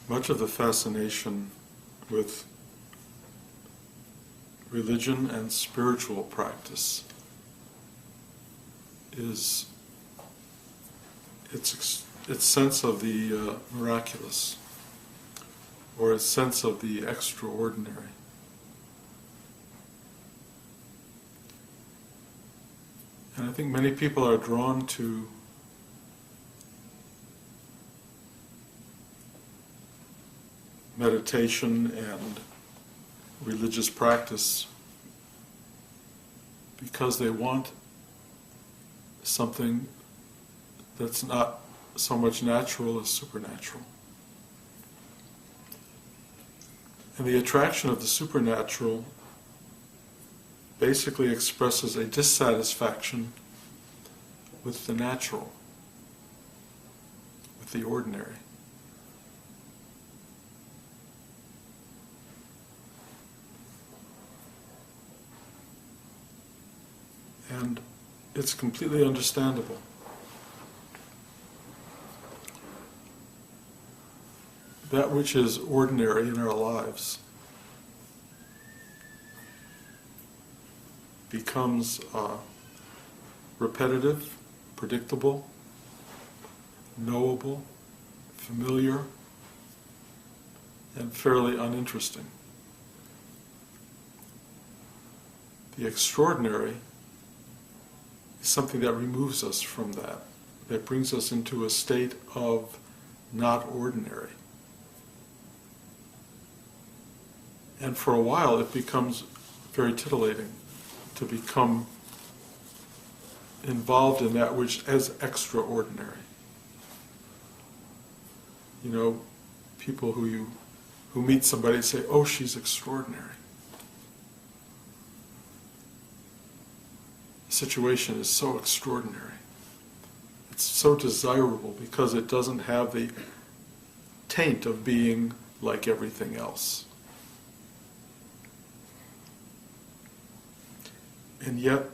Much of the fascination with religion and spiritual practice is its sense of the miraculous, or its sense of the extraordinary. And I think many people are drawn to meditation and religious practice because they want something that's not so much natural as supernatural. And the attraction of the supernatural basically expresses a dissatisfaction with the natural, with the ordinary. And it's completely understandable. That which is ordinary in our lives becomes repetitive, predictable, knowable, familiar, and fairly uninteresting. The extraordinary is something that removes us from that brings us into a state of not ordinary. And for a while it becomes very titillating to become involved in that which is extraordinary. You know, people who meet somebody and say, "Oh, she's extraordinary." The situation is so extraordinary. It's so desirable because it doesn't have the taint of being like everything else. And yet,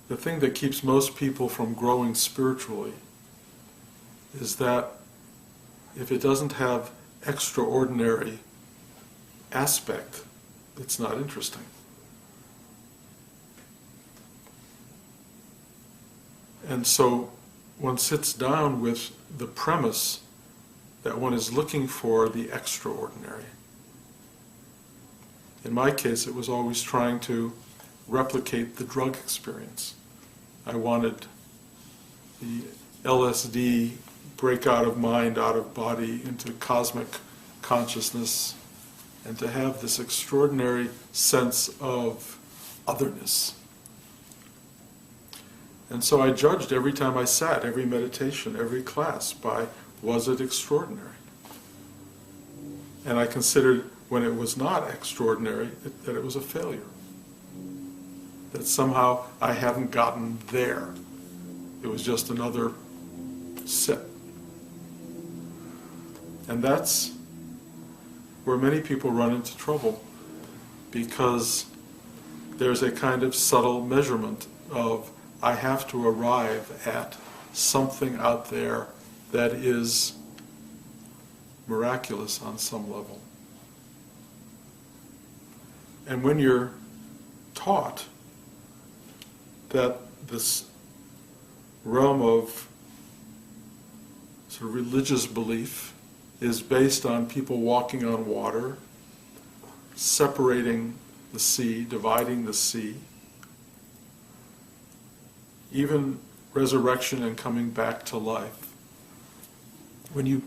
the thing that keeps most people from growing spiritually is that if it doesn't have extraordinary aspect, it's not interesting. And so one sits down with the premise that one is looking for the extraordinary. In my case, it was always trying to replicate the drug experience. I wanted the LSD break out of mind, out of body, into cosmic consciousness, and to have this extraordinary sense of otherness. And so I judged every time I sat, every meditation, every class, by, was it extraordinary? And I considered when it was not extraordinary, that it was a failure. That somehow I haven't gotten there. It was just another sit. And that's where many people run into trouble, because there's a kind of subtle measurement of, I have to arrive at something out there that is miraculous on some level. And when you're taught that this realm of sort of religious belief is based on people walking on water, separating the sea, dividing the sea, even resurrection and coming back to life. When you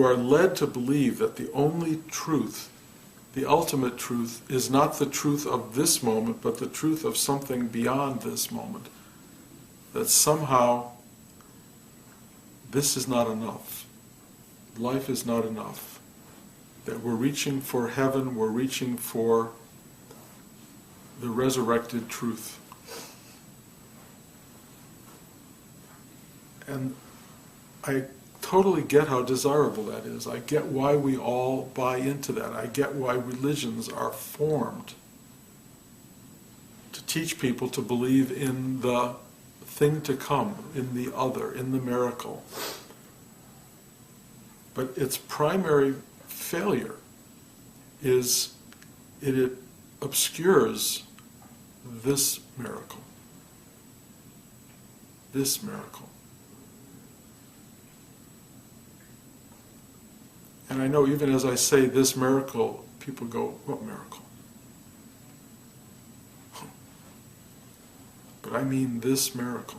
are led to believe that the only truth, the ultimate truth, is not the truth of this moment, but the truth of something beyond this moment, that somehow this is not enough. Life is not enough. That we're reaching for heaven, we're reaching for the resurrected truth. And I totally get how desirable that is. I get why we all buy into that. I get why religions are formed to teach people to believe in the thing to come, in the other, in the miracle. But its primary failure is it obscures this miracle. This miracle. And I know even as I say this miracle, people go, what miracle? But I mean this miracle.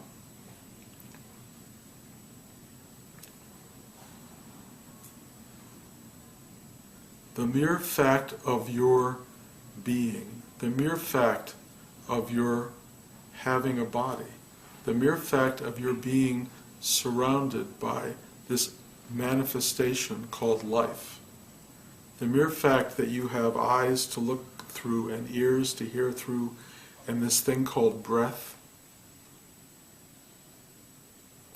The mere fact of your being, the mere fact of your having a body, the mere fact of your being surrounded by this manifestation called life, the mere fact that you have eyes to look through and ears to hear through and this thing called breath,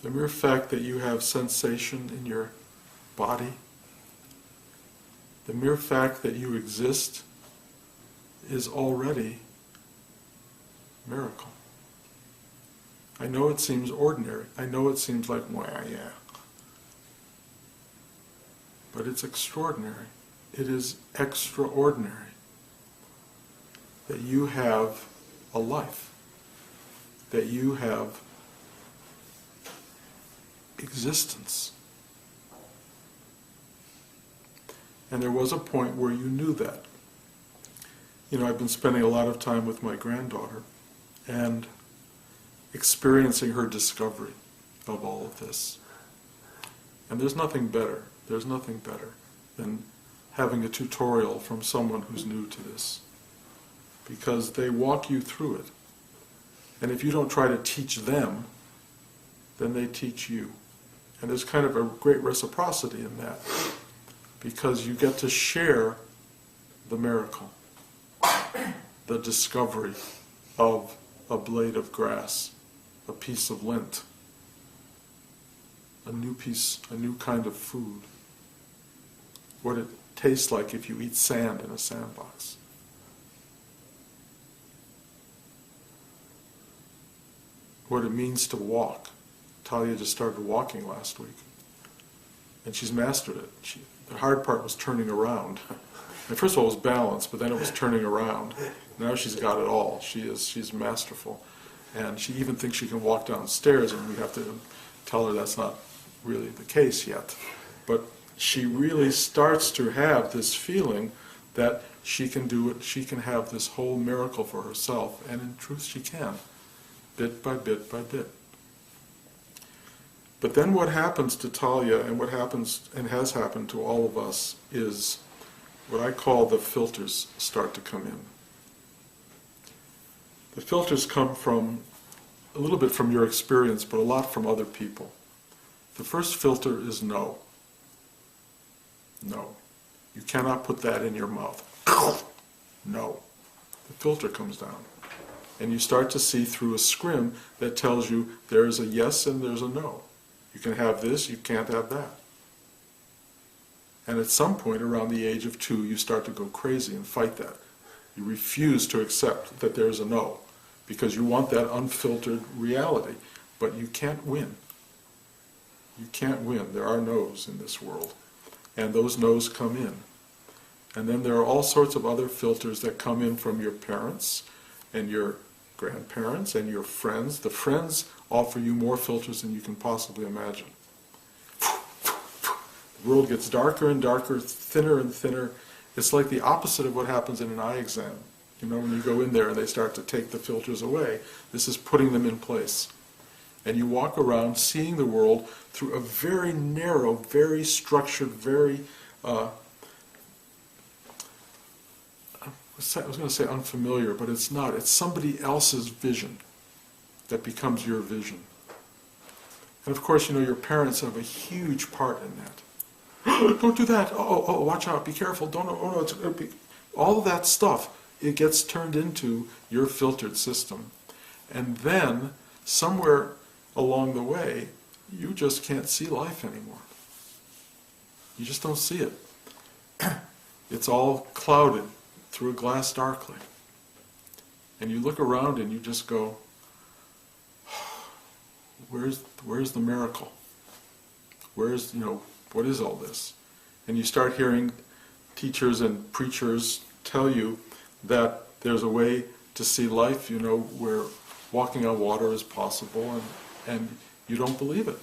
the mere fact that you have sensation in your body, the mere fact that you exist is already a miracle. I know it seems ordinary. I know it seems like, well, yeah. But it's extraordinary. It is extraordinary that you have a life, that you have existence. And there was a point where you knew that. You know, I've been spending a lot of time with my granddaughter and experiencing her discovery of all of this. And there's nothing better than having a tutorial from someone who's new to this, because they walk you through it. And if you don't try to teach them, then they teach you. And there's kind of a great reciprocity in that, because you get to share the miracle, the discovery of a blade of grass, a piece of lint, a new kind of food, what it tastes like if you eat sand in a sandbox. What it means to walk. Talia just started walking last week, and she's mastered it. The hard part was turning around. And first of all, it was balance, but then it was turning around. Now she's got it all. She's masterful. And she even thinks she can walk downstairs, and we have to tell her that's not really the case yet. But she really starts to have this feeling that she can do it, she can have this whole miracle for herself, and in truth she can, bit by bit by bit. But then what happens to Talia, and what happens and has happened to all of us, is what I call the filters start to come in. The filters come from a little bit from your experience, but a lot from other people. The first filter is no. No. You cannot put that in your mouth. No. The filter comes down. And you start to see through a scrim that tells you there is a yes and there's a no. You can have this, you can't have that. And at some point around the age of 2, you start to go crazy and fight that. You refuse to accept that there's a no, because you want that unfiltered reality. But you can't win. You can't win. There are no's in this world. And those no's come in. And then there are all sorts of other filters that come in from your parents and your grandparents and your friends. The friends offer you more filters than you can possibly imagine. The world gets darker and darker, thinner and thinner. It's like the opposite of what happens in an eye exam. You know, when you go in there and they start to take the filters away, this is putting them in place. And you walk around seeing the world through a very narrow, very structured, very, I was going to say unfamiliar, but it's not. It's somebody else's vision that becomes your vision. And of course, you know, your parents have a huge part in that. Don't do that. Oh, watch out. Be careful. Don't. Oh no. All of that stuff, it gets turned into your filtered system, and then somewhere along the way, you just can't see life anymore. You just don't see it. It's all clouded through a glass darkly, and you look around and you just go, "Where's the miracle? Where's, you know, what is all this?" and you start hearing teachers and preachers tell you that there's a way to see life, where walking on water is possible, and you don't believe it.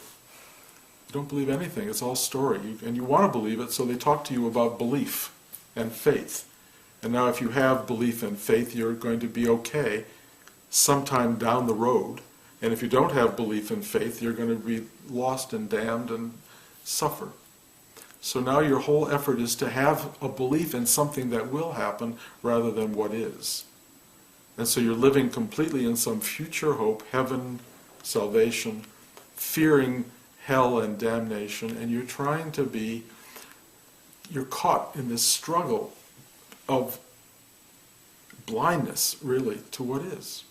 You don't believe anything. It's all story. And you want to believe it, so they talk to you about belief and faith. And now if you have belief and faith, you're going to be okay sometime down the road. And if you don't have belief and faith, you're going to be lost and damned and suffer. So now your whole effort is to have a belief in something that will happen rather than what is. And so you're living completely in some future hope, heaven, salvation, fearing hell and damnation, and you're caught in this struggle of blindness, really, to what is.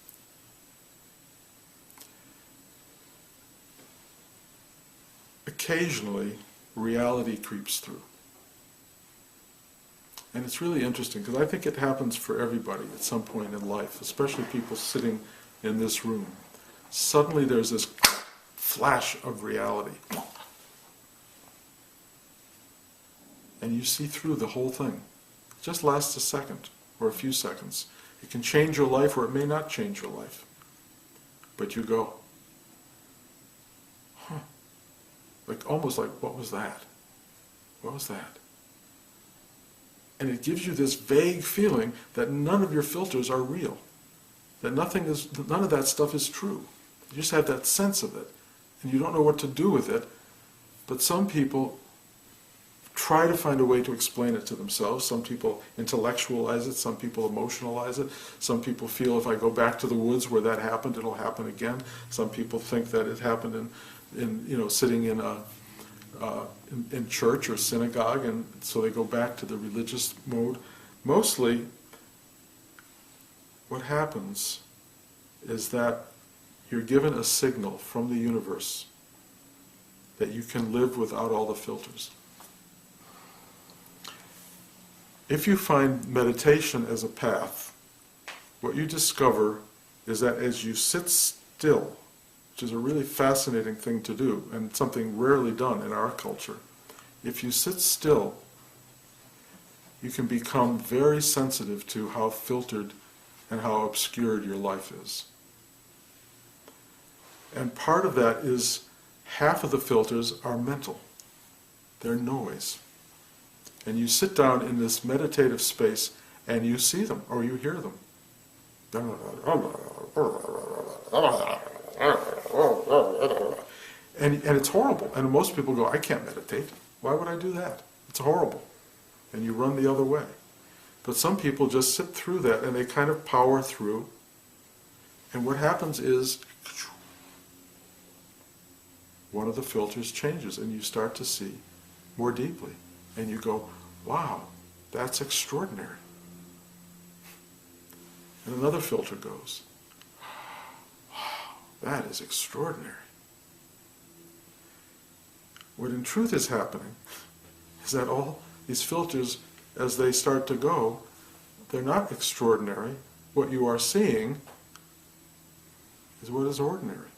Occasionally, reality creeps through. And it's really interesting, because I think it happens for everybody at some point in life, especially people sitting in this room. Suddenly there's this flash of reality. And you see through the whole thing. It just lasts a second or a few seconds. It can change your life or it may not change your life. But you go, almost like, what was that? What was that? And it gives you this vague feeling that none of your filters are real. That none of that stuff is true. You just have that sense of it. And you don't know what to do with it. But some people try to find a way to explain it to themselves. Some people intellectualize it. Some people emotionalize it. Some people feel if I go back to the woods where that happened, it'll happen again. Some people think that it happened in sitting in church or synagogue, and so they go back to the religious mode. Mostly, what happens is that you're given a signal from the universe that you can live without all the filters. If you find meditation as a path, what you discover is that as you sit still, which is a really fascinating thing to do, and something rarely done in our culture, if you sit still, you can become very sensitive to how filtered and how obscured your life is. And part of that is half of the filters are mental. They're noise. And you sit down in this meditative space and you see them or you hear them. And it's horrible. And most people go, I can't meditate. Why would I do that? It's horrible. And you run the other way. But some people just sit through that and they kind of power through. And what happens is one of the filters changes and you start to see more deeply. And you go, wow, that's extraordinary. And another filter goes, wow, that is extraordinary. What in truth is happening is that all these filters, as they start to go, they're not extraordinary. What you are seeing is what is ordinary.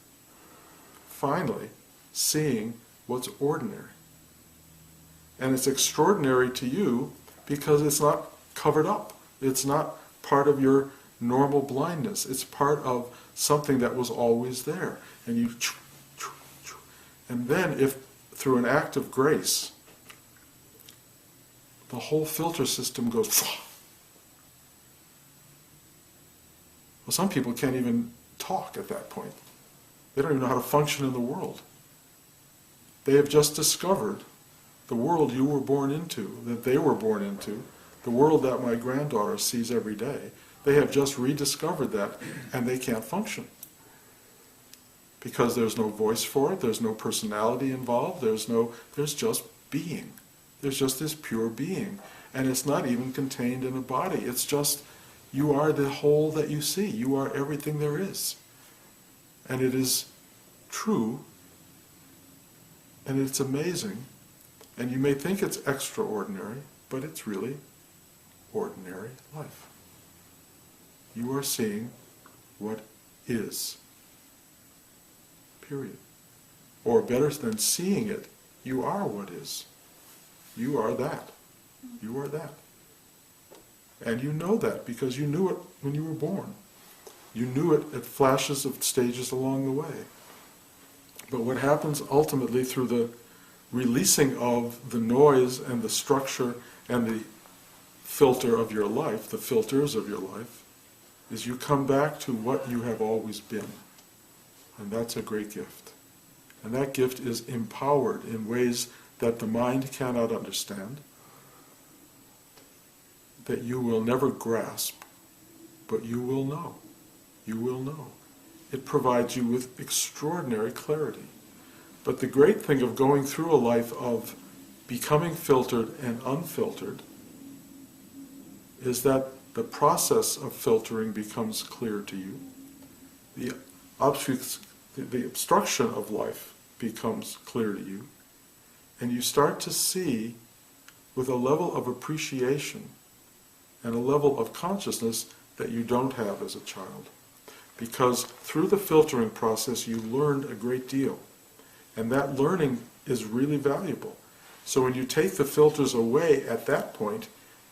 Finally, seeing what's ordinary. And it's extraordinary to you because it's not covered up. It's not part of your normal blindness. It's part of something that was always there. And then if through an act of grace, the whole filter system goes. Well, some people can't even talk at that point. They don't even know how to function in the world. They have just discovered the world you were born into, that they were born into, the world that my granddaughter sees every day. They have just rediscovered that, and they can't function. Because there's no voice for it, there's no personality involved, there's just being. There's just this pure being. And it's not even contained in a body. It's just, you are the whole that you see. You are everything there is. And it is true, and it's amazing. And you may think it's extraordinary, but it's really ordinary life. You are seeing what is. Period. Or better than seeing it, you are what is. You are that. You are that. And you know that because you knew it when you were born. You knew it at flashes of stages along the way. But what happens ultimately through the releasing of the noise and the structure and the filter of your life, the filters of your life, is you come back to what you have always been. And that's a great gift. And that gift is empowered in ways that the mind cannot understand, that you will never grasp, but you will know. You will know. It provides you with extraordinary clarity. But the great thing of going through a life of becoming filtered and unfiltered is that the process of filtering becomes clear to you. The obstruction of life becomes clear to you. And you start to see with a level of appreciation and a level of consciousness that you don't have as a child. Because through the filtering process you learned a great deal. And that learning is really valuable. So when you take the filters away at that point,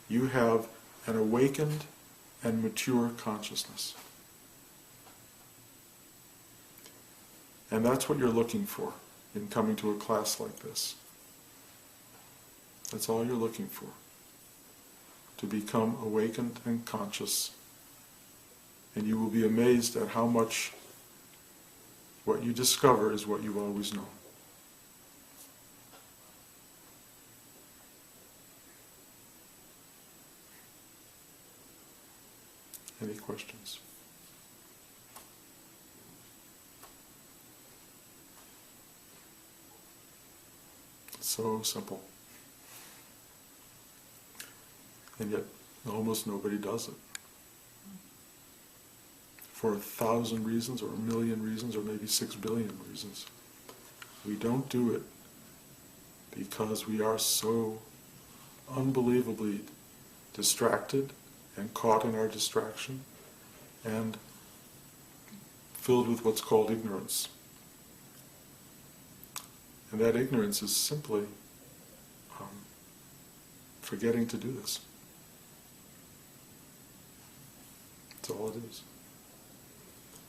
you have an awakened and mature consciousness. And that's what you're looking for in coming to a class like this. That's all you're looking for. To become awakened and conscious. And you will be amazed at how much what you discover is what you've always known. Any questions? It's so simple. And yet almost nobody does it. For 1,000 reasons, or 1,000,000 reasons, or maybe 6 billion reasons. We don't do it because we are so unbelievably distracted and caught in our distraction and filled with what's called ignorance. And that ignorance is simply forgetting to do this. That's all it is.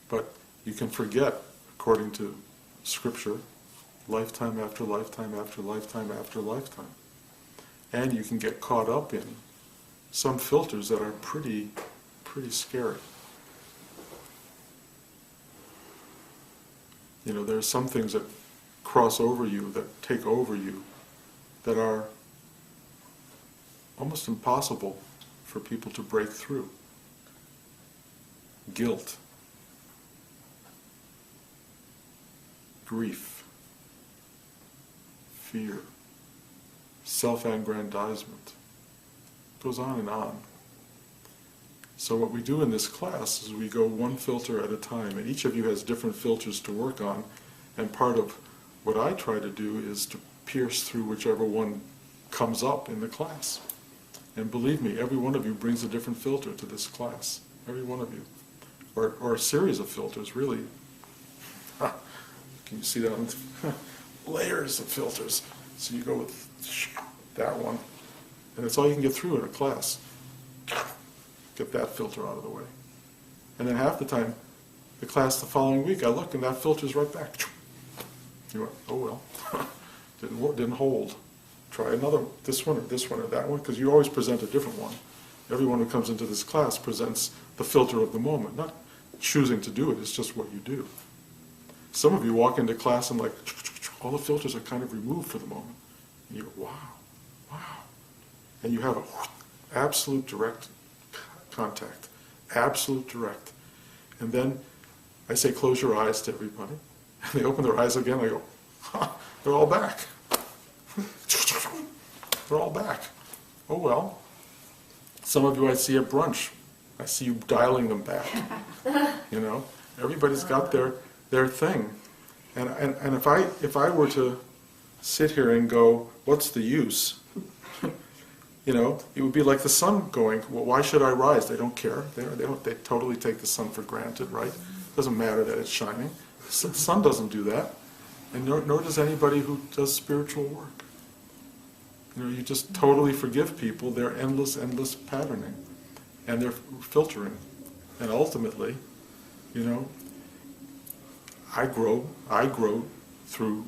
But you can forget, according to Scripture, lifetime after lifetime after lifetime after lifetime. And you can get caught up in some filters that are pretty scary. You know, there are some things that cross over you, that take over you, that are almost impossible for people to break through. Guilt, grief, fear, self-aggrandizement. It goes on and on. So what we do in this class is we go one filter at a time, and each of you has different filters to work on, and part of what I try to do is to pierce through whichever one comes up in the class. And believe me, every one of you brings a different filter to this class. Every one of you. Or a series of filters, really. Can you see that? Layers of filters. So you go with that one, and that's all you can get through in a class. Get that filter out of the way. And then half the time, the class the following week, I look and that filter's right back. You went, oh well, didn't hold. Try another, this one or that one, because you always present a different one. Everyone who comes into this class presents the filter of the moment, not choosing to do it, it's just what you do. Some of you walk into class and like, all the filters are kind of removed for the moment. And you go, wow. And you have a absolute direct contact, absolute direct. And then I say, close your eyes to everybody. And they open their eyes again, I go, they're all back. They're all back. Oh well. Some of you I see at brunch. I see you dialing them back. You know, everybody's got their thing. And if I were to sit here and go, what's the use? You know, it would be like the sun going, well, why should I rise? They don't care. They totally take the sun for granted, right? It doesn't matter that it's shining. The sun doesn't do that. And nor does anybody who does spiritual work. You just totally forgive people their endless patterning and their filtering. And ultimately, I grow through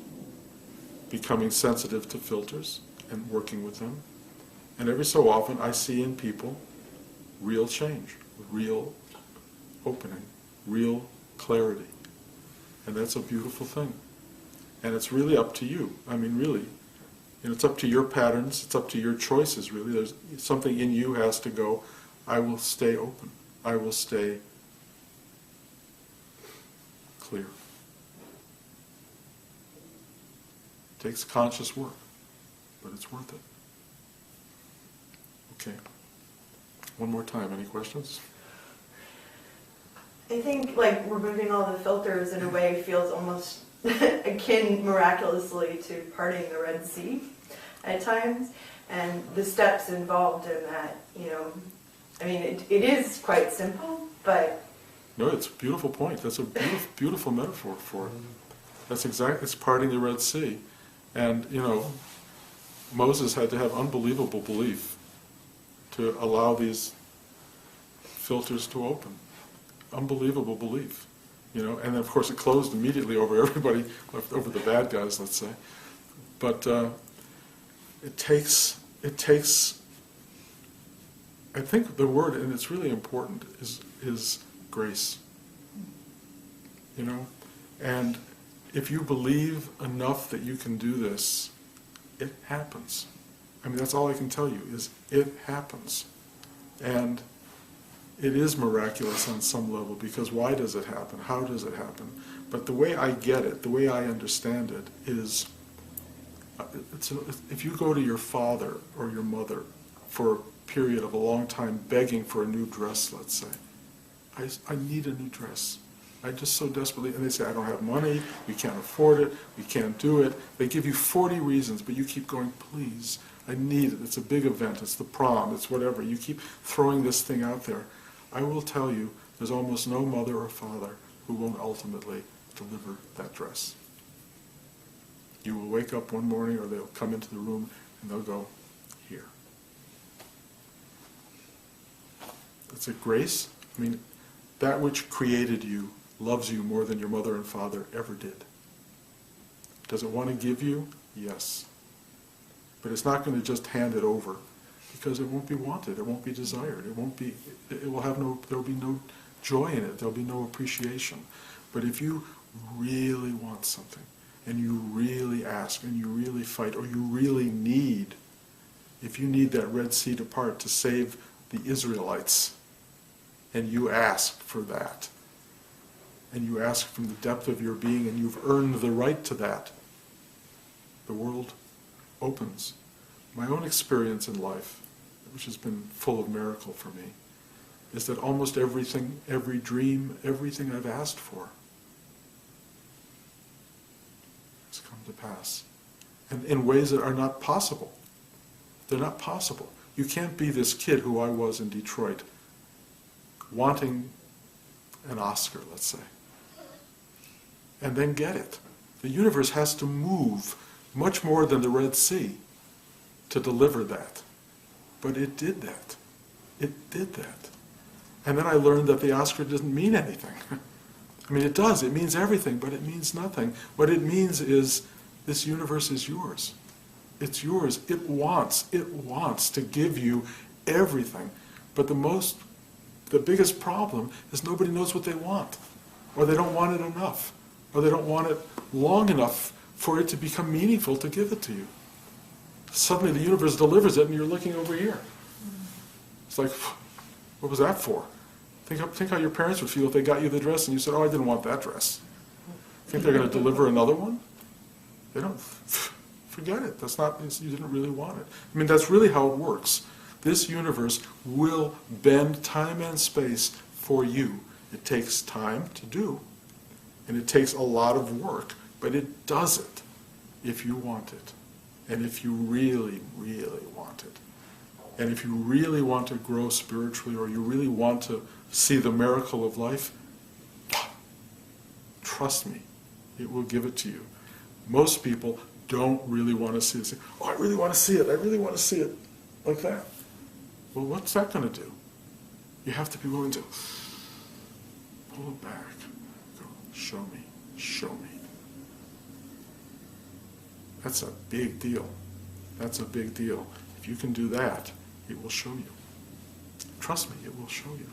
becoming sensitive to filters and working with them. And every so often I see in people real change, real opening, real clarity. And that's a beautiful thing. And it's really up to you. I mean, really. It's up to your patterns, it's up to your choices, really. There's something in you has to go, I will stay open. I will stay clear. It takes conscious work, but it's worth it. Okay. One more time, any questions? I think removing all the filters in a way feels almost akin miraculously to parting the Red Sea at times, and the steps involved in that, it is quite simple, but... No, it's a beautiful point. That's a beautiful metaphor for it. That's exactly, it's parting the Red Sea. And, Moses had to have unbelievable belief to allow these filters to open. Unbelievable belief. And then of course it closed immediately over everybody, over the bad guys, let's say. But it takes, I think the word, and it's really important, is grace. And if you believe enough that you can do this, it happens. I mean, that's all I can tell you, is it happens. And it is miraculous on some level, because why does it happen? How does it happen? But the way I get it, the way I understand it, is if you go to your father or your mother for a period of a long time begging for a new dress, let's say, I need a new dress. I just so desperately, and they say, I don't have money, we can't afford it, we can't do it. They give you 40 reasons, but you keep going, please, I need it. It's a big event, it's the prom, it's whatever. You keep throwing this thing out there. I will tell you, there's almost no mother or father who won't ultimately deliver that dress. You will wake up one morning, or they'll come into the room, and they'll go, here. It's a grace. I mean, that which created you loves you more than your mother and father ever did. Does it want to give you? Yes. But it's not going to just hand it over, because it won't be wanted, it won't be desired, there will be no joy in it, there'll be no appreciation. But if you really want something, and you really ask, and you really fight, or you really need, if you need that Red Sea to part to save the Israelites, and you ask for that, and you ask from the depth of your being, and you've earned the right to that, the world opens. My own experience in life, which has been full of miracle for me, is that almost everything, every dream, everything I've asked for has come to pass. And in ways that are not possible. They're not possible. You can't be this kid who I was in Detroit, wanting an Oscar, let's say, and then get it. The universe has to move much more than the Red Sea to deliver that. But it did that. It did that. And then I learned that the Oscar doesn't mean anything. I mean, it does. It means everything, but it means nothing. What it means is this universe is yours. It's yours. It wants to give you everything. But the biggest problem is nobody knows what they want. Or they don't want it enough. Or they don't want it long enough for it to become meaningful to give it to you. Suddenly the universe delivers it and you're looking over here. It's like, what was that for? Think how your parents would feel if they got you the dress and you said, oh, I didn't want that dress. Think they're going to deliver another one? They don't. Forget it. That's not, you didn't really want it. I mean, that's really how it works. This universe will bend time and space for you. It takes time to do. And it takes a lot of work. But it does it if you want it. And if you really, really want it. And if you really want to grow spiritually, or you really want to see the miracle of life, trust me, it will give it to you. Most people don't really want to see it. Say, oh, I really want to see it. I really want to see it. Like that. Well, what's that going to do? You have to be willing to pull it back. Go, show me. Show me. That's a big deal. That's a big deal. If you can do that, it will show you. Trust me, it will show you.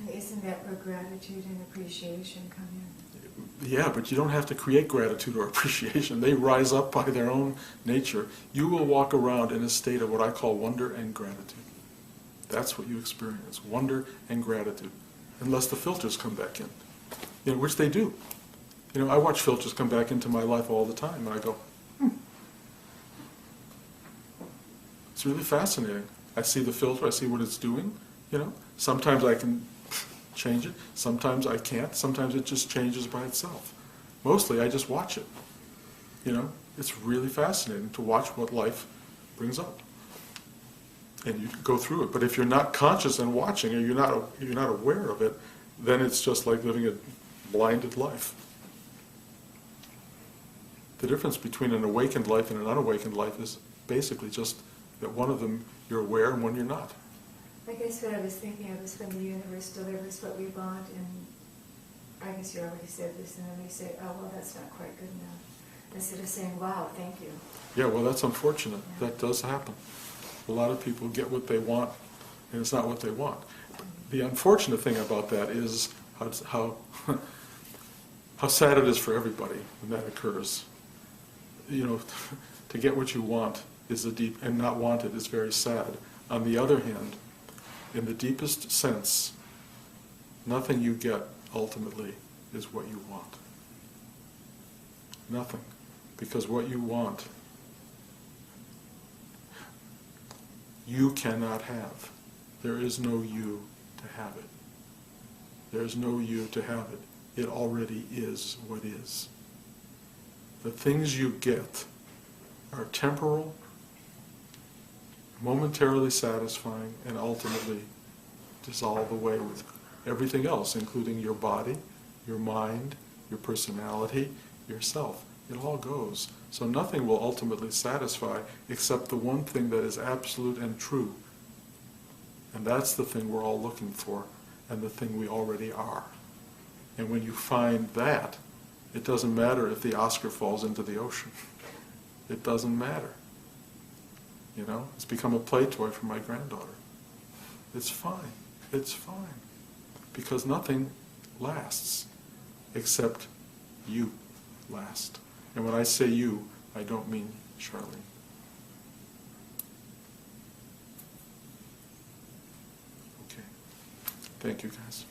And isn't that where gratitude and appreciation come in? Yeah, but you don't have to create gratitude or appreciation. They rise up by their own nature. You will walk around in a state of what I call wonder and gratitude. That's what you experience, wonder and gratitude, unless the filters come back in, which they do. I watch filters come back into my life all the time, and I go, It's really fascinating. I see the filter, I see what it's doing, Sometimes I can change it, sometimes I can't, sometimes it just changes by itself. Mostly I just watch it. It's really fascinating to watch what life brings up. And you go through it. But if you're not conscious and watching, or you're not aware of it, then it's just like living a blinded life. The difference between an awakened life and an unawakened life is basically just that one of them you're aware and one you're not. I guess what I was thinking of is when the universe delivers what we want, and I guess you already said this, and then we say, oh, well, that's not quite good enough. Instead of saying, wow, thank you. Yeah, well, that's unfortunate. Yeah. That does happen. A lot of people get what they want, and it's not what they want. The unfortunate thing about that is how sad it is for everybody when that occurs. To get what you want is and not want it is very sad. On the other hand, in the deepest sense, nothing you get ultimately is what you want. Nothing. Because what you want, you cannot have. There is no you to have it. There is no you to have it. It already is what is. The things you get are temporal, momentarily satisfying, and ultimately dissolve away with everything else, including your body, your mind, your personality, yourself. It all goes. So nothing will ultimately satisfy except the one thing that is absolute and true. And that's the thing we're all looking for, and the thing we already are. And when you find that, it doesn't matter if the Oscar falls into the ocean. It doesn't matter. It's become a play toy for my granddaughter. It's fine. It's fine. Because nothing lasts except you last. And when I say you, I don't mean Charlene. Okay. Thank you, guys.